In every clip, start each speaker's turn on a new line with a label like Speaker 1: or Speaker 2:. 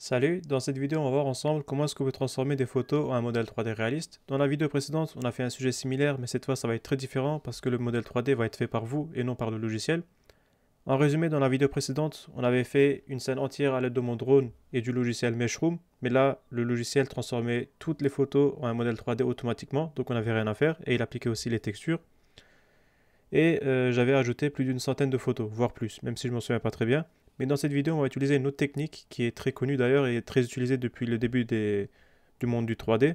Speaker 1: Salut, dans cette vidéo on va voir ensemble comment est-ce que vous transformez des photos en un modèle 3D réaliste. Dans la vidéo précédente on a fait un sujet similaire mais cette fois ça va être très différent parce que le modèle 3D va être fait par vous et non par le logiciel. En résumé, dans la vidéo précédente on avait fait une scène entière à l'aide de mon drone et du logiciel Meshroom, mais là le logiciel transformait toutes les photos en un modèle 3D automatiquement, donc on n'avait rien à faire et il appliquait aussi les textures. Et j'avais ajouté plus d'une centaine de photos, voire plus, même si je m'en souviens pas très bien. Mais dans cette vidéo, on va utiliser une autre technique qui est très connue d'ailleurs et très utilisée depuis le début du monde du 3D.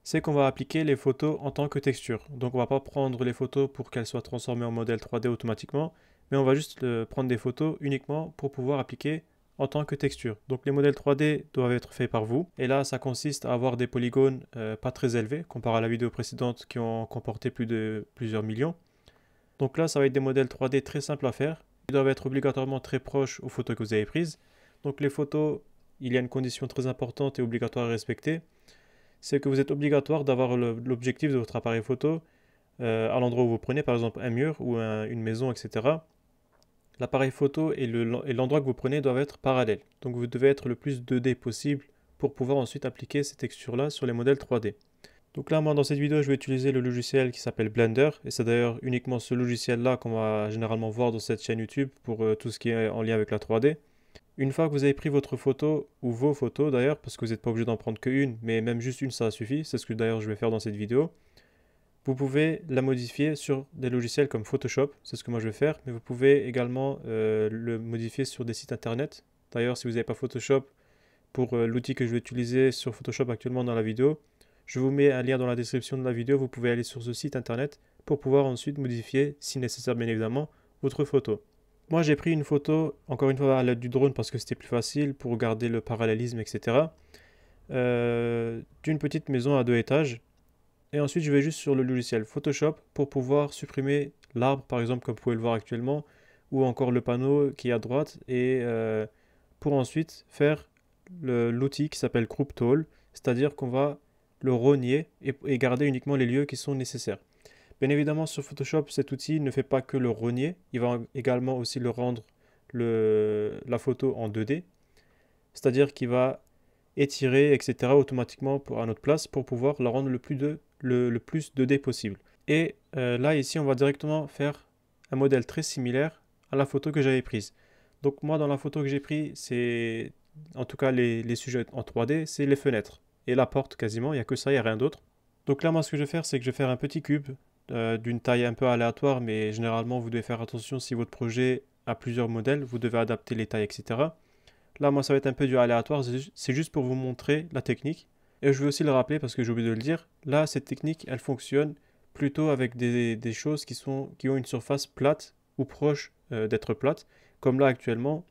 Speaker 1: C'est qu'on va appliquer les photos en tant que texture. Donc on va pas prendre les photos pour qu'elles soient transformées en modèle 3D automatiquement, mais on va juste prendre des photos uniquement pour pouvoir appliquer en tant que texture. Donc les modèles 3D doivent être faits par vous. Et là, ça consiste à avoir des polygones pas très élevés, comparé à la vidéo précédente qui ont comporté plus de plusieurs millions. Donc là, ça va être des modèles 3D très simples à faire. Ils doivent être obligatoirement très proches aux photos que vous avez prises. Donc les photos, il y a une condition très importante et obligatoire à respecter. C'est que vous êtes obligatoire d'avoir l'objectif de votre appareil photo à l'endroit où vous prenez, par exemple un mur ou une maison, etc. L'appareil photo et l'endroit que vous prenez doivent être parallèles. Donc vous devez être le plus 2D possible pour pouvoir ensuite appliquer ces textures-là sur les modèles 3D. Donc là, moi, dans cette vidéo, je vais utiliser le logiciel qui s'appelle Blender. Et c'est d'ailleurs uniquement ce logiciel-là qu'on va généralement voir dans cette chaîne YouTube pour tout ce qui est en lien avec la 3D. Une fois que vous avez pris votre photo, ou vos photos d'ailleurs, parce que vous n'êtes pas obligé d'en prendre qu'une, mais même juste une, ça suffit. C'est ce que d'ailleurs je vais faire dans cette vidéo. Vous pouvez la modifier sur des logiciels comme Photoshop, c'est ce que moi je vais faire, mais vous pouvez également le modifier sur des sites internet. D'ailleurs, si vous n'avez pas Photoshop, pour l'outil que je vais utiliser sur Photoshop actuellement dans la vidéo, je vous mets un lien dans la description de la vidéo, vous pouvez aller sur ce site internet pour pouvoir ensuite modifier, si nécessaire bien évidemment, votre photo. Moi j'ai pris une photo, encore une fois à l'aide du drone parce que c'était plus facile pour garder le parallélisme, etc. D'une petite maison à 2 étages. Et ensuite je vais juste sur le logiciel Photoshop pour pouvoir supprimer l'arbre par exemple comme vous pouvez le voir actuellement, ou encore le panneau qui est à droite, et pour ensuite faire l'outil qui s'appelle Group Tool, c'est-à-dire qu'on va le rogner et garder uniquement les lieux qui sont nécessaires. Bien évidemment, sur Photoshop, cet outil ne fait pas que le rogner, il va également aussi le rendre la photo en 2D, c'est-à-dire qu'il va étirer, etc. automatiquement à notre place pour pouvoir la rendre le plus 2D possible. Et là, ici, on va directement faire un modèle très similaire à la photo que j'avais prise. Donc moi, dans la photo que j'ai prise, c'est en tout cas les sujets en 3D, c'est les fenêtres et la porte quasiment, il n'y a que ça, il n'y a rien d'autre. Donc là, moi, ce que je vais faire, c'est que je vais faire un petit cube d'une taille un peu aléatoire, mais généralement, vous devez faire attention si votre projet a plusieurs modèles, vous devez adapter les tailles, etc. Là, moi, ça va être un peu du aléatoire, c'est juste pour vous montrer la technique. Et je vais aussi le rappeler parce que j'ai oublié de le dire. Là, cette technique, elle fonctionne plutôt avec des choses qui ont une surface plate ou proche d'être plate. Comme là, actuellement,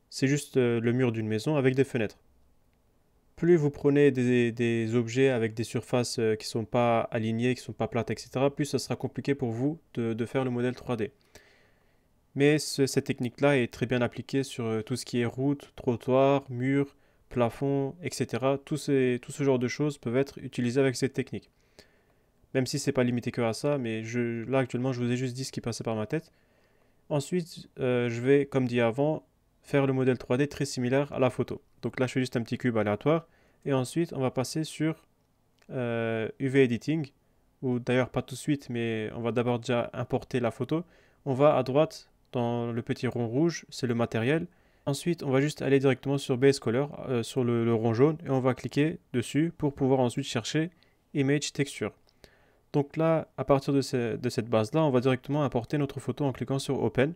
Speaker 1: c'est juste le mur d'une maison avec des fenêtres. Plus vous prenez des objets avec des surfaces qui ne sont pas alignées, qui ne sont pas plates, etc., plus ça sera compliqué pour vous de faire le modèle 3D. Mais cette technique-là est très bien appliquée sur tout ce qui est route, trottoir, mur, plafond, etc. Tout ce genre de choses peuvent être utilisées avec cette technique. Même si c'est pas limité que à ça, mais là actuellement je vous ai juste dit ce qui passait par ma tête. Ensuite, je vais, comme dit avant, faire le modèle 3D très similaire à la photo. Donc là je fais juste un petit cube aléatoire. Et ensuite on va passer sur UV Editing, ou d'ailleurs pas tout de suite, mais on va d'abord déjà importer la photo. On va à droite dans le petit rond rouge, c'est le matériel. Ensuite, on va juste aller directement sur Base Color, sur le rond jaune, et on va cliquer dessus pour pouvoir ensuite chercher Image Texture. Donc là, à partir de cette base-là, on va directement importer notre photo en cliquant sur Open.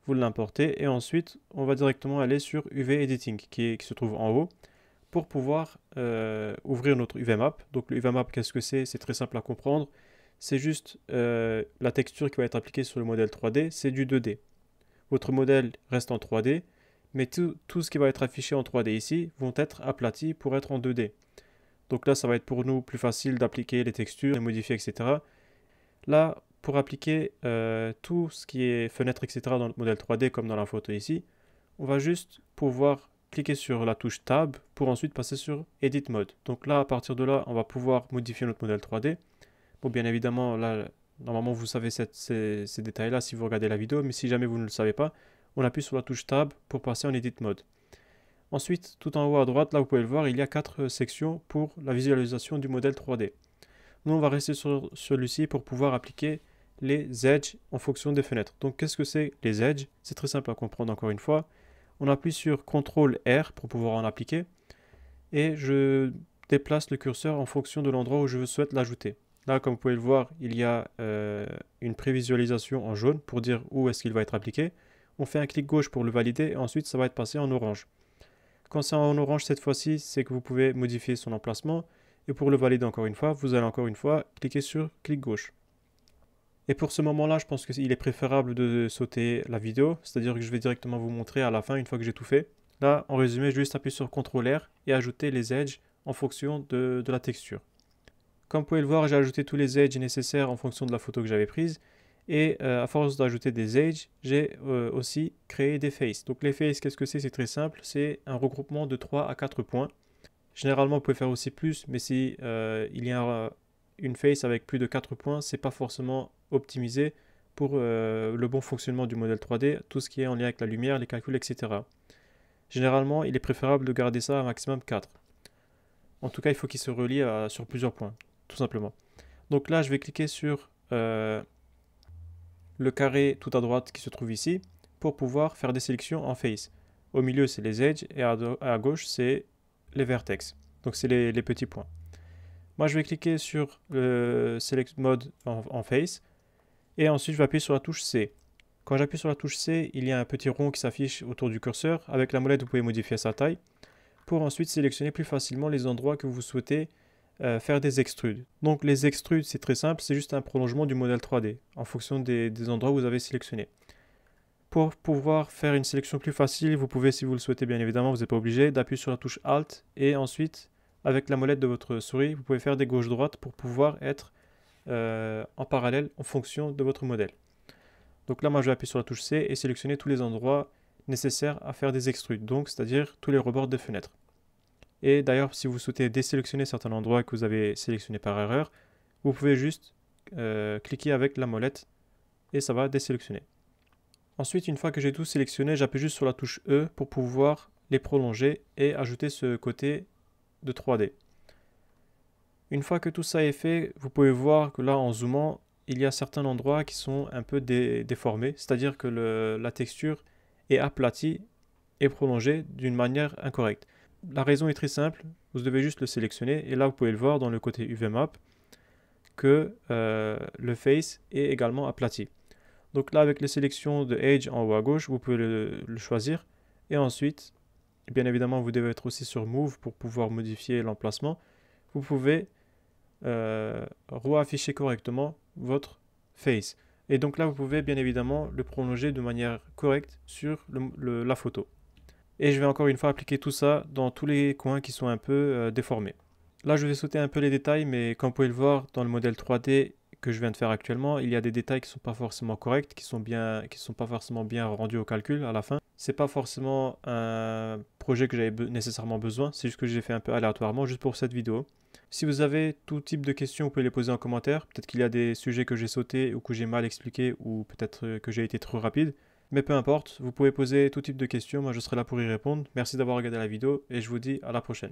Speaker 1: Vous l'importez et ensuite, on va directement aller sur UV Editing qui se trouve en haut pour pouvoir ouvrir notre UVMap. Donc le UVMap, qu'est-ce que c'est? C'est très simple à comprendre. C'est juste la texture qui va être appliquée sur le modèle 3D, c'est du 2D. Votre modèle reste en 3D, mais tout ce qui va être affiché en 3D ici vont être aplatis pour être en 2D. Donc là, ça va être pour nous plus facile d'appliquer les textures, les modifier, etc. Là, pour appliquer tout ce qui est fenêtre, etc. dans le modèle 3D comme dans la photo ici, on va juste pouvoir cliquer sur la touche Tab pour ensuite passer sur Edit Mode. Donc là, à partir de là, on va pouvoir modifier notre modèle 3D. Bon, bien évidemment, là, normalement, vous savez ces détails-là si vous regardez la vidéo, mais si jamais vous ne le savez pas, on appuie sur la touche Tab pour passer en Edit Mode. Ensuite, tout en haut à droite, là vous pouvez le voir, il y a 4 sections pour la visualisation du modèle 3D. Nous, on va rester sur celui-ci pour pouvoir appliquer les edges en fonction des fenêtres. Donc, qu'est-ce que c'est les edges? C'est très simple à comprendre encore une fois. On appuie sur CTRL R pour pouvoir en appliquer et je déplace le curseur en fonction de l'endroit où je souhaite l'ajouter. Là, comme vous pouvez le voir, il y a une prévisualisation en jaune pour dire où est-ce qu'il va être appliqué. On fait un clic gauche pour le valider et ensuite ça va être passé en orange. Quand c'est en orange cette fois-ci, c'est que vous pouvez modifier son emplacement. Et pour le valider encore une fois, vous allez encore une fois cliquer sur clic gauche. Et pour ce moment-là, je pense qu'il est préférable de sauter la vidéo, c'est-à-dire que je vais directement vous montrer à la fin une fois que j'ai tout fait. Là, en résumé, je vais juste appuyer sur CTRL R et ajouter les edges en fonction de la texture. Comme vous pouvez le voir, j'ai ajouté tous les edges nécessaires en fonction de la photo que j'avais prise. Et à force d'ajouter des edges, j'ai aussi créé des faces. Donc les faces, qu'est-ce que c'est? C'est très simple, c'est un regroupement de 3 à 4 points. Généralement, vous pouvez faire aussi plus, mais si il y a une face avec plus de 4 points, c'est pas forcément optimisé pour le bon fonctionnement du modèle 3D, tout ce qui est en lien avec la lumière, les calculs, etc. Généralement, il est préférable de garder ça à un maximum 4. En tout cas, il faut qu'il se relie sur plusieurs points, tout simplement. Donc là, je vais cliquer sur le carré tout à droite qui se trouve ici pour pouvoir faire des sélections en face. Au milieu, c'est les edges et à gauche, c'est les vertex. Donc, c'est les petits points. Moi, je vais cliquer sur le Select Mode en face et ensuite, je vais appuyer sur la touche C. Quand j'appuie sur la touche C, il y a un petit rond qui s'affiche autour du curseur. Avec la molette, vous pouvez modifier sa taille pour ensuite sélectionner plus facilement les endroits que vous souhaitez faire des extrudes. Donc les extrudes, c'est très simple, c'est juste un prolongement du modèle 3D en fonction des endroits où vous avez sélectionné. Pour pouvoir faire une sélection plus facile, vous pouvez, si vous le souhaitez bien évidemment, vous n'êtes pas obligé, d'appuyer sur la touche Alt et ensuite, avec la molette de votre souris, vous pouvez faire des gauche-droite pour pouvoir être en parallèle en fonction de votre modèle. Donc là, moi, je vais appuyer sur la touche C et sélectionner tous les endroits nécessaires à faire des extrudes, donc c'est-à-dire tous les rebords des fenêtres. Et d'ailleurs, si vous souhaitez désélectionner certains endroits que vous avez sélectionnés par erreur, vous pouvez juste cliquer avec la molette et ça va désélectionner. Ensuite, une fois que j'ai tout sélectionné, j'appuie juste sur la touche E pour pouvoir les prolonger et ajouter ce côté de 3D. Une fois que tout ça est fait, vous pouvez voir que là, en zoomant, il y a certains endroits qui sont un peu déformés, c'est-à-dire que la texture est aplatie et prolongée d'une manière incorrecte. La raison est très simple, vous devez juste le sélectionner et là vous pouvez le voir dans le côté UVMap que le face est également aplati. Donc là avec les sélections de Edge en haut à gauche, vous pouvez le choisir et ensuite, bien évidemment vous devez être aussi sur Move pour pouvoir modifier l'emplacement. Vous pouvez re-afficher correctement votre face. Et donc là vous pouvez bien évidemment le prolonger de manière correcte sur la photo. Et je vais encore une fois appliquer tout ça dans tous les coins qui sont un peu déformés. Là, je vais sauter un peu les détails, mais comme vous pouvez le voir dans le modèle 3D que je viens de faire actuellement, il y a des détails qui ne sont pas forcément corrects, qui sont pas forcément bien rendus au calcul à la fin. C'est pas forcément un projet que j'avais nécessairement besoin, c'est juste que j'ai fait un peu aléatoirement juste pour cette vidéo. Si vous avez tout type de questions, vous pouvez les poser en commentaire. Peut-être qu'il y a des sujets que j'ai sautés ou que j'ai mal expliqués ou peut-être que j'ai été trop rapide. Mais peu importe, vous pouvez poser tout type de questions, moi je serai là pour y répondre. Merci d'avoir regardé la vidéo et je vous dis à la prochaine.